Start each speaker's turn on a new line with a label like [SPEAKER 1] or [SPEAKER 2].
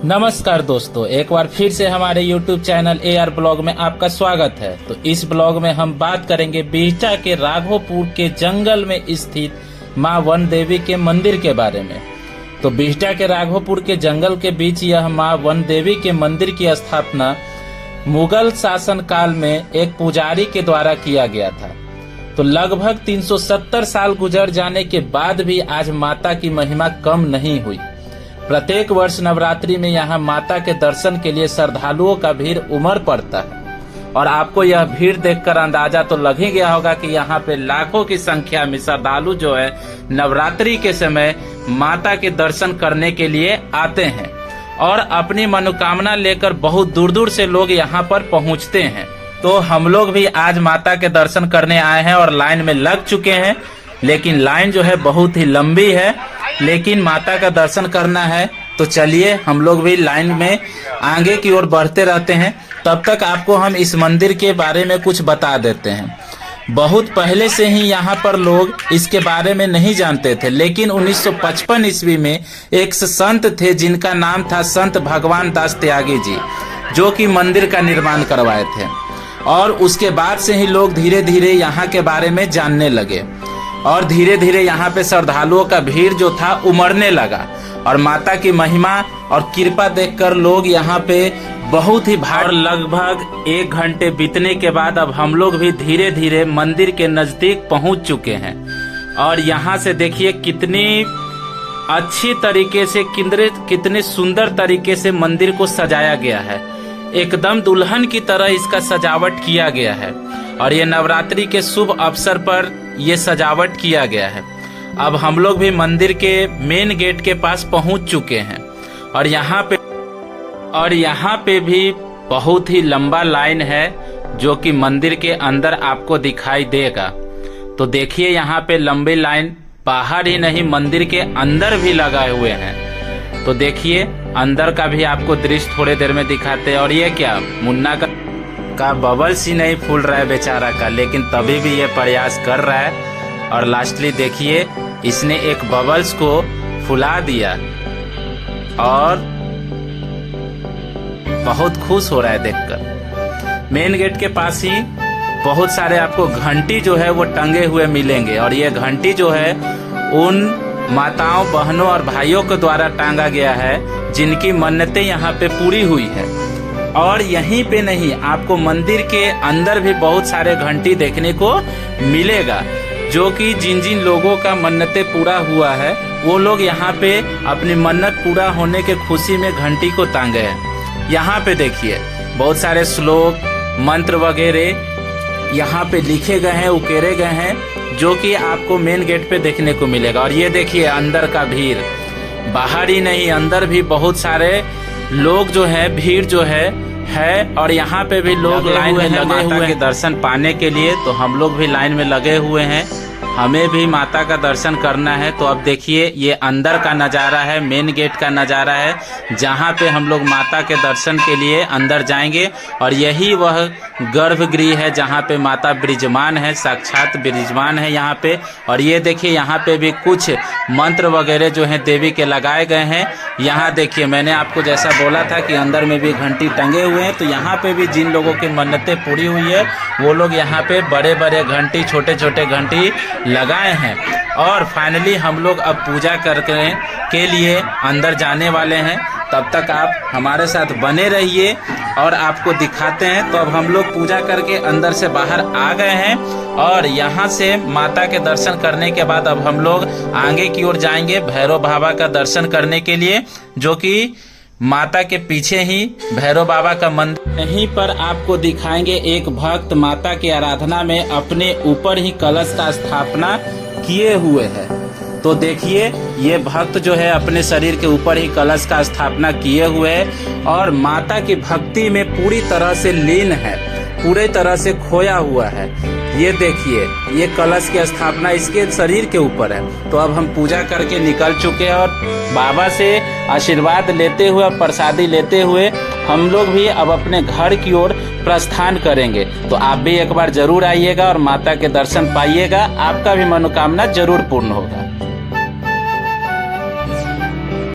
[SPEAKER 1] नमस्कार दोस्तों, एक बार फिर से हमारे YouTube चैनल AR ब्लॉग में आपका स्वागत है। तो इस ब्लॉग में हम बात करेंगे बिहटा के राघोपुर के जंगल में स्थित मां वन देवी के मंदिर के बारे में। तो बिहटा के राघोपुर के जंगल के बीच यह मां वन देवी के मंदिर की स्थापना मुगल शासन काल में एक पुजारी के द्वारा किया गया था। तो लगभग 370 साल गुजर जाने के बाद भी आज माता की महिमा कम नहीं हुई। प्रत्येक वर्ष नवरात्रि में यहाँ माता के दर्शन के लिए श्रद्धालुओं का भीड़ उमड़ पड़ता है और आपको यह भीड़ देखकर अंदाजा तो लग ही गया होगा कि यहाँ पे लाखों की संख्या में श्रद्धालु जो है नवरात्रि के समय माता के दर्शन करने के लिए आते हैं और अपनी मनोकामना लेकर बहुत दूर दूर से लोग यहाँ पर पहुँचते हैं। तो हम लोग भी आज माता के दर्शन करने आए हैं और लाइन में लग चुके हैं, लेकिन लाइन जो है बहुत ही लंबी है, लेकिन माता का दर्शन करना है तो चलिए हम लोग भी लाइन में आगे की ओर बढ़ते रहते हैं। तब तक आपको हम इस मंदिर के बारे में कुछ बता देते हैं। बहुत पहले से ही यहाँ पर लोग इसके बारे में नहीं जानते थे, लेकिन 1955 ईस्वी में एक संत थे जिनका नाम था संत भगवान दास त्यागी जी, जो कि मंदिर का निर्माण करवाए थे। और उसके बाद से ही लोग धीरे धीरे यहाँ के बारे में जानने लगे और धीरे धीरे यहाँ पे श्रद्धालुओं का भीड़ जो था उमड़ने लगा और माता की महिमा और कृपा देखकर लोग यहाँ पे बहुत ही भाड़। लगभग 1 घंटे बीतने के बाद अब हम लोग भी धीरे धीरे मंदिर के नजदीक पहुँच चुके हैं और यहाँ से देखिए कितनी अच्छी तरीके से कितने सुंदर तरीके से मंदिर को सजाया गया है। एकदम दुल्हन की तरह इसका सजावट किया गया है और ये नवरात्रि के शुभ अवसर पर ये सजावट किया गया है। अब हम लोग भी मंदिर के मेन गेट के पास पहुंच चुके हैं और यहाँ पे भी बहुत ही लंबा लाइन है जो कि मंदिर के अंदर आपको दिखाई देगा। तो देखिए यहाँ पे लंबी लाइन बाहर ही नहीं मंदिर के अंदर भी लगाए हुए हैं। तो देखिए अंदर का भी आपको दृश्य थोड़ी देर में दिखाते हैं। और ये क्या मुन्ना का बबल्स ही नहीं फूल रहा है बेचारा का, लेकिन तभी भी ये प्रयास कर रहा है और लास्टली देखिए इसने एक बबल्स को फुला दिया और बहुत खुश हो रहा है देखकर। मेन गेट के पास ही बहुत सारे आपको घंटी जो है वो टंगे हुए मिलेंगे और ये घंटी जो है उन माताओं बहनों और भाइयों के द्वारा टांगा गया है जिनकी मन्नतें यहाँ पे पूरी हुई है। और यहीं पे नहीं, आपको मंदिर के अंदर भी बहुत सारे घंटी देखने को मिलेगा, जो कि जिन जिन लोगों का मन्नतें पूरा हुआ है वो लोग यहाँ पे अपनी मन्नत पूरा होने के खुशी में घंटी को टांगे हैं। यहाँ पे देखिए बहुत सारे श्लोक मंत्र वगैरह यहाँ पे लिखे गए हैं, उकेरे गए हैं, जो कि आपको मेन गेट पे देखने को मिलेगा। और ये देखिए अंदर का भीड़, बाहर ही नहीं अंदर भी बहुत सारे लोग जो है भीड़ जो है और यहाँ पे भी लोग लाइन में लगे हुए हैं दर्शन पाने के लिए। तो हम लोग भी लाइन में लगे हुए हैं, हमें भी माता का दर्शन करना है। तो अब देखिए ये अंदर का नज़ारा है, मेन गेट का नज़ारा है, जहाँ पे हम लोग माता के दर्शन के लिए अंदर जाएंगे। और यही वह गर्भगृह है जहाँ पे माता विराजमान है, साक्षात विराजमान है यहाँ पे। और ये देखिए यहाँ पे भी कुछ मंत्र वगैरह जो हैं देवी के लगाए गए हैं। यहाँ देखिए मैंने आपको जैसा बोला था कि अंदर में भी घंटी टंगे हुए हैं, तो यहाँ पे भी जिन लोगों की मन्नतें पूरी हुई है वो लोग यहाँ पे बड़े बड़े घंटी छोटे छोटे घंटी लगाए हैं। और फाइनली हम लोग अब पूजा करने के लिए अंदर जाने वाले हैं। तब तक आप हमारे साथ बने रहिए और आपको दिखाते हैं। तो अब हम लोग पूजा करके अंदर से बाहर आ गए हैं और यहाँ से माता के दर्शन करने के बाद अब हम लोग आगे की ओर जाएंगे भैरव बाबा का दर्शन करने के लिए, जो कि माता के पीछे ही भैरव बाबा का मंदिर। यहीं पर आपको दिखाएंगे एक भक्त माता की आराधना में अपने ऊपर ही कलश का स्थापना किए हुए है। तो देखिए ये भक्त जो है अपने शरीर के ऊपर ही कलश का स्थापना किए हुए है और माता की भक्ति में पूरी तरह से लीन है, पूरी तरह से खोया हुआ है। ये देखिए ये कलश की स्थापना इसके शरीर के ऊपर है। तो अब हम पूजा करके निकल चुके हैं और बाबा से आशीर्वाद लेते हुए और प्रसादी लेते हुए हम लोग भी अब अपने घर की ओर प्रस्थान करेंगे। तो आप भी एक बार जरूर आइएगा और माता के दर्शन पाइएगा, आपका भी मनोकामना जरूर पूर्ण होगा।